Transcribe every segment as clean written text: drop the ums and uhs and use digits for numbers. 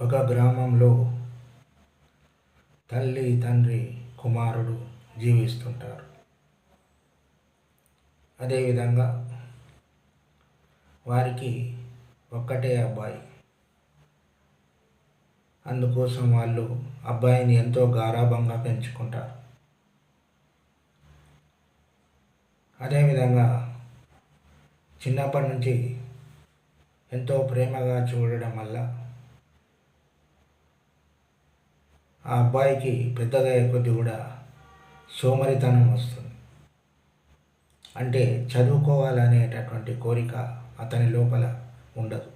ఒక గ్రామంలో తల్లి, తండ్రి, కుమారుడు జీవిస్తుంటారు. అదేవిధంగా వారికి ఒక్కటే అబ్బాయి. అందుకోసం వాళ్ళు అబ్బాయిని ఎంతో గారాబంగా పెంచుకుంటారు. అదేవిధంగా చిన్నప్పటి నుంచి ఎంతో ప్రేమగా చూడడం వల్ల ఆ అబ్బాయికి పెద్దగా కొద్ది కూడా సోమరితనం వస్తుంది. అంటే చదువుకోవాలనేటటువంటి కోరిక అతని లోపల ఉండదు.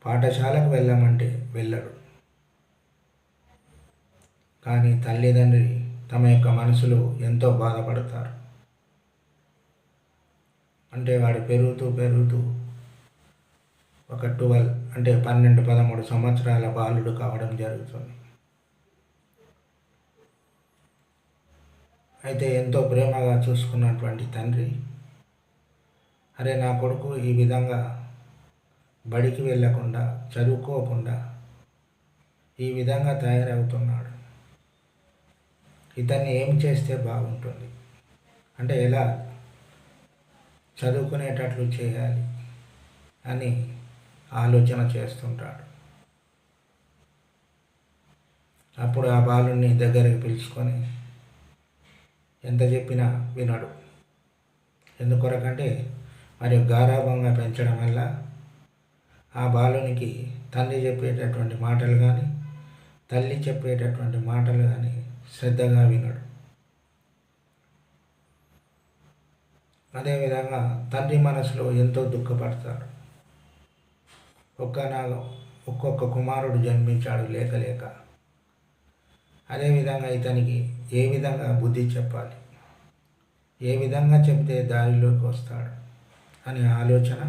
పాఠశాలకు వెళ్ళమంటే వెళ్ళడు. కానీ తల్లిదండ్రి తమ యొక్క మనసులో ఎంతో బాధపడతారు. అంటే వాడు పెరుగుతూ ఒక 12-13 సంవత్సరాల బాలుడు కావడం జరుగుతుంది. అయితే ఎంతో ప్రేమగా చూసుకున్నటువంటి తండ్రి, అరే నా కొడుకు ఈ విధంగా బడికి వెళ్ళకుండా చదువుకోకుండా ఈ విధంగా తయారవుతున్నాడు, ఇతన్ని ఏం చేస్తే బాగుంటుంది, అంటే ఎలా చదువుకునేటట్లు చేయాలి అని ఆలోచన చేస్తుంటాడు. అప్పుడు ఆ బాలుని దగ్గరికి పిలుచుకొని ఎంత చెప్పినా వినడు. ఎందుకొరకంటే మరి గారాబంగా పెంచడం వల్ల ఆ బాలునికి తండ్రి చెప్పేటటువంటి మాటలు కానీ తల్లి చెప్పేటటువంటి మాటలు కానీ శ్రద్ధగా వినడు. అదేవిధంగా తండ్రి మనసులో ఎంతో దుఃఖపడతాడు. ఒక్కొక్క కుమారుడు జన్మించాడు లేక. అదేవిధంగా ఇతనికి ఏ విధంగా బుద్ధి చెప్పాలి, ఏ విధంగా చెబితే దారిలోకి వస్తాడు అనే ఆలోచన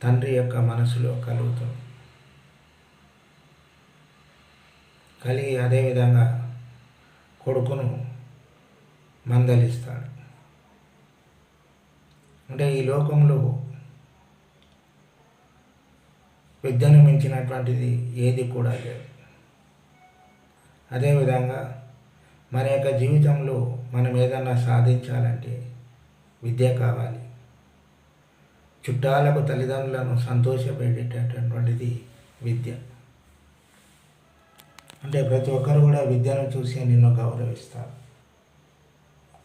తండ్రి యొక్క మనసులో కలుగుతుంది. కలిగి అదేవిధంగా కొడుకును మందలిస్తాడు. అంటే ఈ లోకంలో విద్యను మించినటువంటిది ఏది కూడా లేదు. అదేవిధంగా మన యొక్క జీవితంలో మనం ఏదన్నా సాధించాలంటే విద్య కావాలి. చుట్టాలకు తల్లిదండ్రులను సంతోషపెట్టేటటువంటిది విద్య. అంటే ప్రతి ఒక్కరు కూడా విద్యను చూసి నిన్ను గౌరవిస్తారు.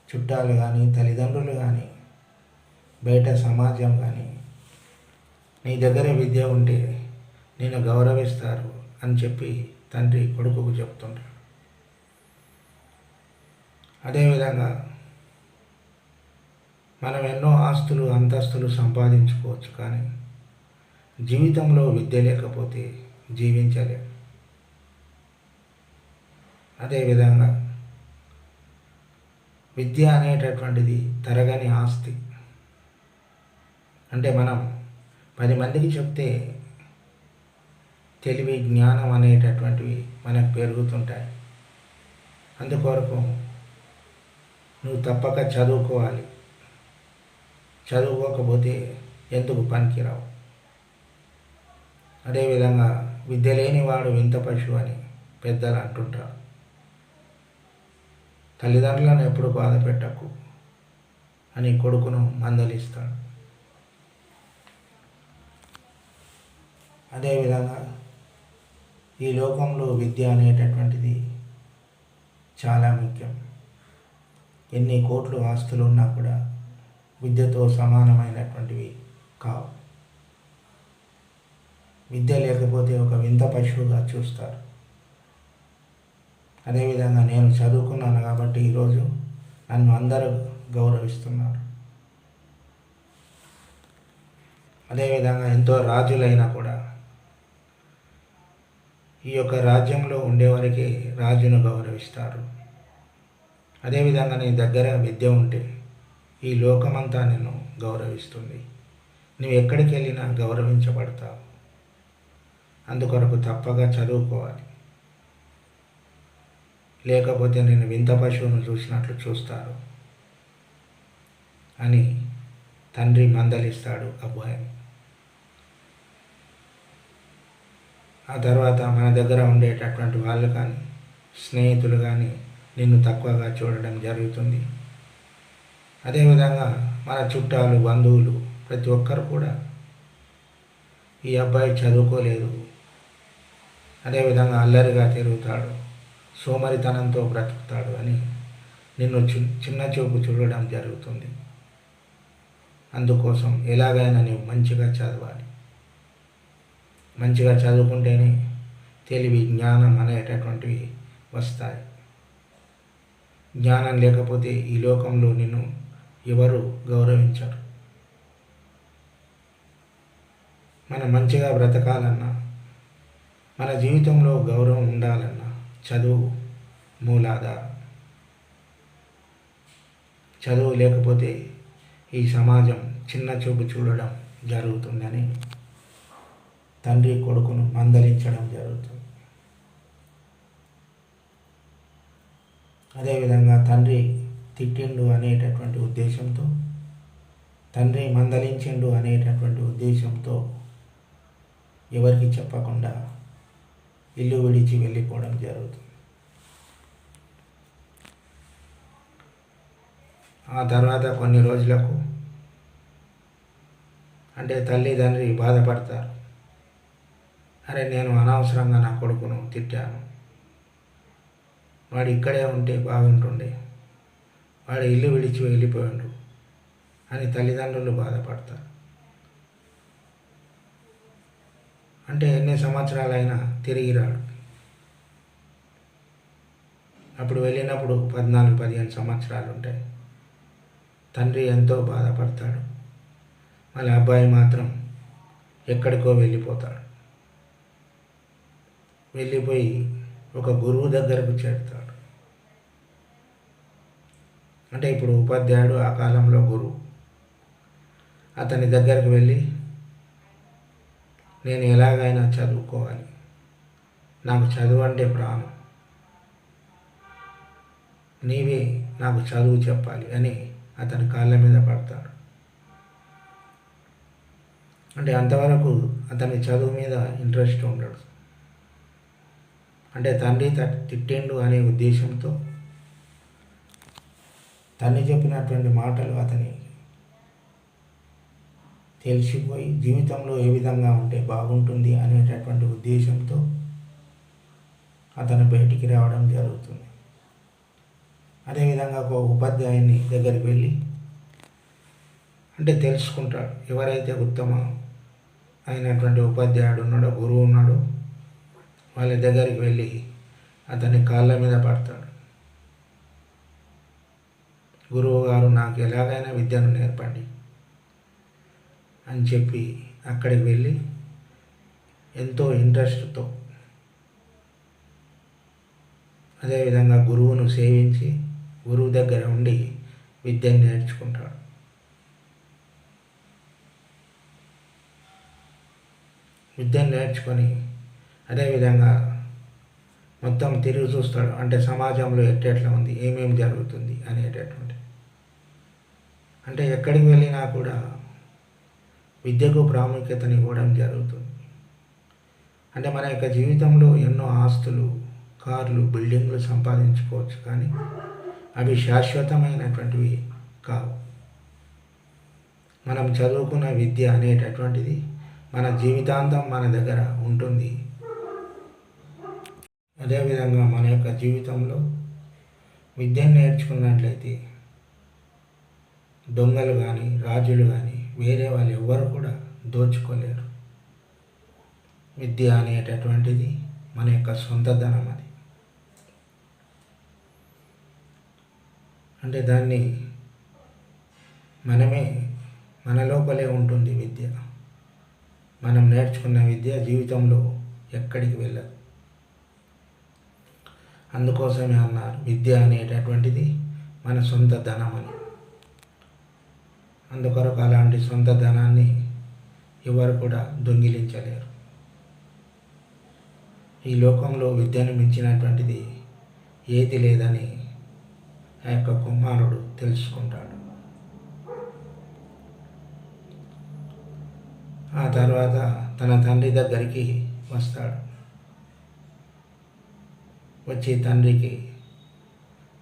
చుట్టాలు కానీ, తల్లిదండ్రులు కానీ, బయట సమాజం కానీ, నీ దగ్గర విద్య ఉంటే నిన్ను గౌరవిస్తారు అని చెప్పి తండ్రి కొడుకుకు చెప్తుంటాడు. అదేవిధంగా మనం ఎన్నో ఆస్తులు, అంతస్తులు సంపాదించుకోవచ్చు, కానీ జీవితంలో విద్య లేకపోతే జీవించలేం. అదేవిధంగా విద్య అనేటటువంటిది తరగని ఆస్తి. అంటే మనం 10 మందికి చెప్తే తెలివి, జ్ఞానం అనేటటువంటివి మనకు పెరుగుతుంటాయి. అందుకొరకు నువ్వు తప్పక చదువుకోవాలి. చదువుకోకపోతే ఎందుకు పనికిరావు. అదేవిధంగా విద్య లేనివాడు వింత పశువు అని పెద్దలు అంటుంటారు. తల్లిదండ్రులను ఎప్పుడు బాధ పెట్టకు అని కొడుకును మందలిస్తాడు. అదేవిధంగా ఈ లోకంలో విద్య అనేటటువంటిది చాలా ముఖ్యం. ఎన్ని కోట్లు ఆస్తులు ఉన్నా కూడా విద్యతో సమానమైనటువంటివి కావు. విద్య లేకపోతే ఒక వింత పశువుగా చూస్తారు. అదేవిధంగా నేను చదువుకున్నాను కాబట్టి ఈరోజు నన్ను అందరూ గౌరవిస్తున్నారు. అదేవిధంగా ఎంతో రాజులైనా కూడా ఈ యొక్క రాజ్యంలో ఉండేవారికి రాజును గౌరవిస్తారు. అదేవిధంగా నీ దగ్గర విద్య ఉంటే ఈ లోకమంతా నిన్ను గౌరవిస్తుంది. నువ్వు ఎక్కడికి వెళ్ళినా గౌరవించబడతావు. అందుకొరకు తప్పగా చదువుకోవాలి. లేకపోతే నేను వింత పశువును చూసినట్లు చూస్తారు అని తండ్రి మందలిస్తాడు అబ్బాయిని. ఆ తర్వాత మన దగ్గర ఉండేటటువంటి వాళ్ళు కానీ స్నేహితులు కానీ నిన్ను తక్కువగా చూడడం జరుగుతుంది. అదేవిధంగా మన చుట్టాలు, బంధువులు ప్రతి ఒక్కరు కూడా ఈ అబ్బాయి చదువుకోలేదు, అదేవిధంగా అల్లరిగా తిరుగుతాడు, సోమరితనంతో బ్రతుకుతాడు అని నిన్ను చిన్న చూపు చూడడం జరుగుతుంది. అందుకోసం ఎలాగైనా నీవు మంచిగా చదవాలి. మంచిగా చదువుకుంటేనే తెలివి, జ్ఞానం అనేటటువంటివి వస్తాయి. జ్ఞానం లేకపోతే ఈ లోకంలో నిన్ను ఎవరు గౌరవించరు. మనం మంచిగా బ్రతకాలన్నా, మన జీవితంలో గౌరవం ఉండాలన్నా చదువు మూలాధారం. చదువు లేకపోతే ఈ సమాజం చిన్న చూపు చూడడం జరుగుతుందని తండ్రి కొడుకును మందలించడం జరుగుతుంది. అదేవిధంగా తండ్రి తిట్టిండు అనేటటువంటి ఉద్దేశంతో, తండ్రి మందలించిండు అనేటటువంటి ఉద్దేశంతో ఎవరికి చెప్పకుండా ఇల్లు విడిచి వెళ్ళిపోవడం జరుగుతుంది. ఆ తర్వాత కొన్ని రోజులకు అంటే తల్లిదండ్రి బాధపడతారు. అరే, నేను అనవసరంగా నా కొడుకును తిట్టాను, వాడు ఇక్కడే ఉంటే బాగుంటుండే, వాడు ఇల్లు విడిచి వెళ్ళిపోయాడు అని తల్లిదండ్రులు బాధపడతారు. అంటే ఎన్ని సంవత్సరాలైనా తిరిగి రాడు. అప్పుడు వెళ్ళినప్పుడు 14-15 సంవత్సరాలు ఉంటాయి. తండ్రి ఎంతో బాధపడతాడు. మళ్ళీ అబ్బాయి మాత్రం ఎక్కడికో వెళ్ళిపోతాడు. వెళ్ళిపోయి ఒక గురువు దగ్గరకు చేరుతాడు. అంటే ఇప్పుడు ఉపాధ్యాయుడు, ఆ కాలంలో గురువు. అతని దగ్గరకు వెళ్ళి, నేను ఎలాగైనా చదువుకోవాలి, నాకు చదువు అంటే ప్రాణం, నీవే నాకు చదువు చెప్పాలి అని అతని కాళ్ళ మీద పడతాడు. అంటే అంతవరకు అతని చదువు మీద ఇంట్రెస్ట్ ఉండడు. అంటే తండ్రి తిట్టిండు అనే ఉద్దేశంతో తండ్రి చెప్పినటువంటి మాటలు అతని తెలిసిపోయి జీవితంలో ఏ విధంగా ఉంటే బాగుంటుంది అనేటటువంటి ఉద్దేశంతో అతను బయటికి రావడం జరుగుతుంది. అదేవిధంగా ఒక ఉపాధ్యాయుని దగ్గరికి వెళ్ళి అంటే తెలుసుకుంటాడు. ఎవరైతే ఉత్తమ అయినటువంటి ఉపాధ్యాయుడు ఉన్నాడో, గురువు ఉన్నాడో, వాళ్ళ దగ్గరికి వెళ్ళి అతని కాళ్ళ మీద పడతాడు. గురువు గారు, నాకు ఎలాగైనా విద్యను నేర్పండి అని చెప్పి అక్కడికి వెళ్ళి ఎంతో ఇంట్రెస్ట్తో అదేవిధంగా గురువును సేవించి గురువు దగ్గర ఉండి విద్యను నేర్చుకుంటాడు. విద్యను నేర్చుకొని అదేవిధంగా మొత్తం తిరిగి చూస్తాడు. అంటే సమాజంలో ఎట్లా ఉంది, ఏమేమి జరుగుతుంది అనేటటువంటి. అంటే ఎక్కడికి వెళ్ళినా కూడా విద్యకు ప్రాముఖ్యతని ఇవ్వడం జరుగుతుంది. అంటే మన యొక్క జీవితంలో ఎన్నో ఆస్తులు, కార్లు, బిల్డింగ్లు సంపాదించుకోవచ్చు, కానీ అవి శాశ్వతమైనటువంటివి కావు. మనం చదువుకున్న విద్య అనేటటువంటిది మన జీవితాంతం మన దగ్గర ఉంటుంది. అదేవిధంగా మన యొక్క జీవితంలో విద్యను నేర్చుకున్నట్లయితే దొంగలు కానీ, రాజులు కానీ, వేరే వాళ్ళు ఎవ్వరు కూడా దోచుకోలేరు. విద్య అనేటటువంటిది మన యొక్క సొంత ధనం. అది అంటే దాన్ని మనమే, మన లోపలే ఉంటుంది విద్య. మనం నేర్చుకున్న విద్య జీవితంలో ఎక్కడికి వెళ్ళదు. అందుకోసమే అన్నారు విద్య అనేటటువంటిది మన సొంత ధనం అని. అందుకొరకు అలాంటి సొంత ధనాన్ని ఎవరు కూడా దొంగిలించలేరు. ఈ లోకంలో విద్యను మించినటువంటిది ఏది లేదని ఆ యొక్క కుమారుడు తెలుసుకుంటాడు. ఆ తర్వాత తన తండ్రి దగ్గరికి వస్తాడు. వచ్చి తండ్రికి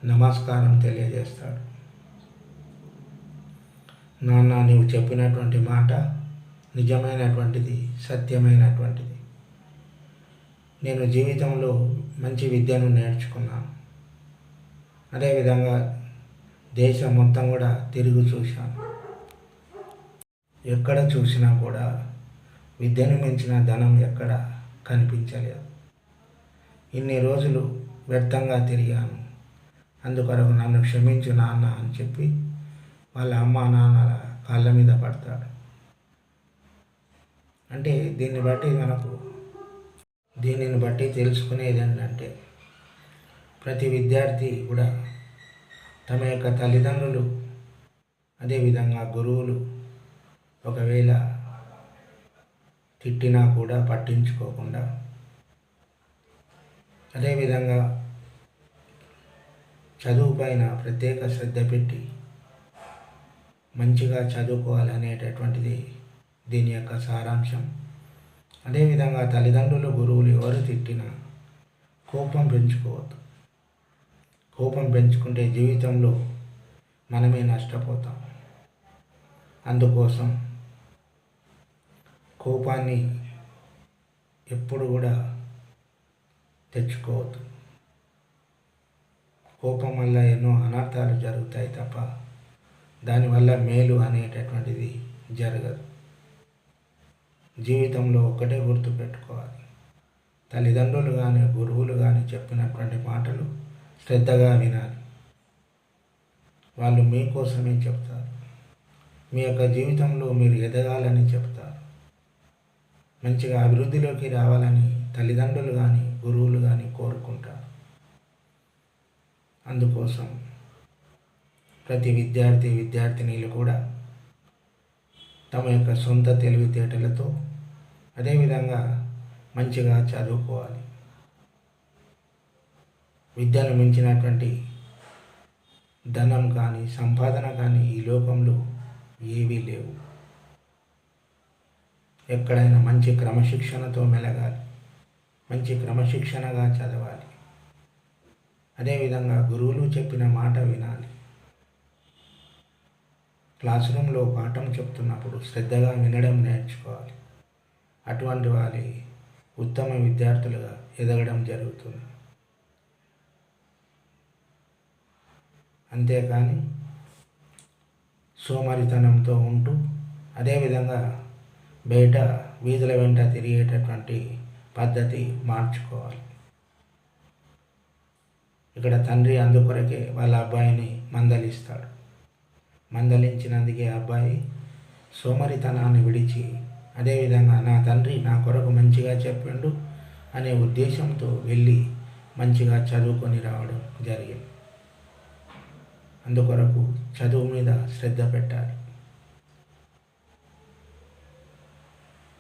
నమస్కారం తెలియజేస్తాడు. నాన్న, నీవు చెప్పినటువంటి మాట నిజమైనటువంటిది, సత్యమైనటువంటిది. నేను జీవితంలో మంచి విద్యను నేర్చుకున్నాను. అదేవిధంగా దేశం మొత్తం కూడా తిరిగి చూశాను. ఎక్కడ చూసినా కూడా విద్యను మించిన ధనం ఎక్కడ కనిపించలేదు. ఇన్ని రోజులు వ్యర్థంగా తిరిగాను, అందుకొరకు నన్ను క్షమించు నాన్న అని చెప్పి వాళ్ళ అమ్మ నాన్నల కాళ్ళ మీద పడతాడు. అంటే దీనిని బట్టి తెలుసుకునేది ఏంటంటే, ప్రతి విద్యార్థి కూడా తమ యొక్క తల్లిదండ్రులు, అదేవిధంగా గురువులు ఒకవేళ తిట్టినా కూడా పట్టించుకోకుండా, అదేవిధంగా చదువు పైన ప్రత్యేక శ్రద్ధ పెట్టి మంచిగా చదువుకోవాలనేటటువంటిది దీని యొక్క సారాంశం. అదేవిధంగా తల్లిదండ్రులు, గురువులు ఎవరు తిట్టినా కోపం పెంచుకోవద్దు. కోపం పెంచుకుంటే జీవితంలో మనమే నష్టపోతాం. అందుకోసం కోపాన్ని ఎప్పుడు కూడా తెచ్చుకోవద్దు. కోపం వల్ల ఎన్నో అనర్థాలు జరుగుతాయి తప్ప దానివల్ల మేలు అనేటటువంటిది జరగదు. జీవితంలో ఒక్కటే గుర్తుపెట్టుకోవాలి, తల్లిదండ్రులు కానీ గురువులు కానీ చెప్పినటువంటి మాటలు శ్రద్ధగా వినాలి. వాళ్ళు మీకోసమే చెప్తారు. మీ యొక్క జీవితంలో మీరు ఎదగాలని చెప్తారు. మంచిగా అభివృద్ధిలోకి రావాలని తల్లిదండ్రులు కానీ గురువులు కానీ కోరుకుంటారు. అందుకోసం ప్రతి విద్యార్థినీలు కూడా తమ యొక్క సొంత తెలివితేటలతో అదేవిధంగా మంచిగా చదువుకోవాలి. విద్యను మించినటువంటి ధనం కానీ సంపాదన కానీ ఈ లోకంలో ఏవీ లేవు. ఎక్కడైనా మంచి క్రమశిక్షణతో మెలగాలి, మంచి క్రమశిక్షణగా చదవాలి. అదేవిధంగా గురువులు చెప్పిన మాట వినాలి. క్లాస్ రూమ్లో పాఠం చెప్తున్నప్పుడు శ్రద్ధగా వినడం నేర్చుకోవాలి. అటువంటి వారి ఉత్తమ విద్యార్థులుగా ఎదగడం జరుగుతుంది. అంతేకాని సోమరితనంతో ఉంటూ అదేవిధంగా బయట వీధుల వెంట తిరిగేటటువంటి పద్ధతి మార్చుకోవాలి. ఇక్కడ తండ్రి అందుకొరకే వాళ్ళ అబ్బాయిని మందలిస్తాడు. మందలించినందుకే అబ్బాయి సోమరితనాన్ని విడిచి అదేవిధంగా నా తండ్రి నా కొరకు మంచిగా చెప్పిండు అనే ఉద్దేశంతో వెళ్ళి మంచిగా చదువుకొని రావడం జరిగింది. అందుకొరకు చదువు మీద శ్రద్ధ పెట్టాలి.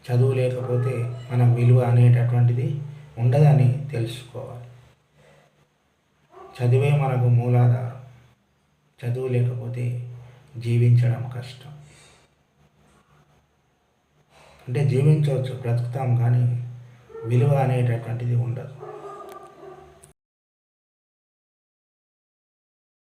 చదువు లేకపోతే మన విలువ అనేటటువంటిది ఉండదని తెలుసుకోవాలి. చదివే మనకు మూలాధారం. చదువు లేకపోతే జీవించడం కష్టం. అంటే జీవించవచ్చు, బ్రతుకుతాం, కానీ విలువ అనేటటువంటిది ఉండదు.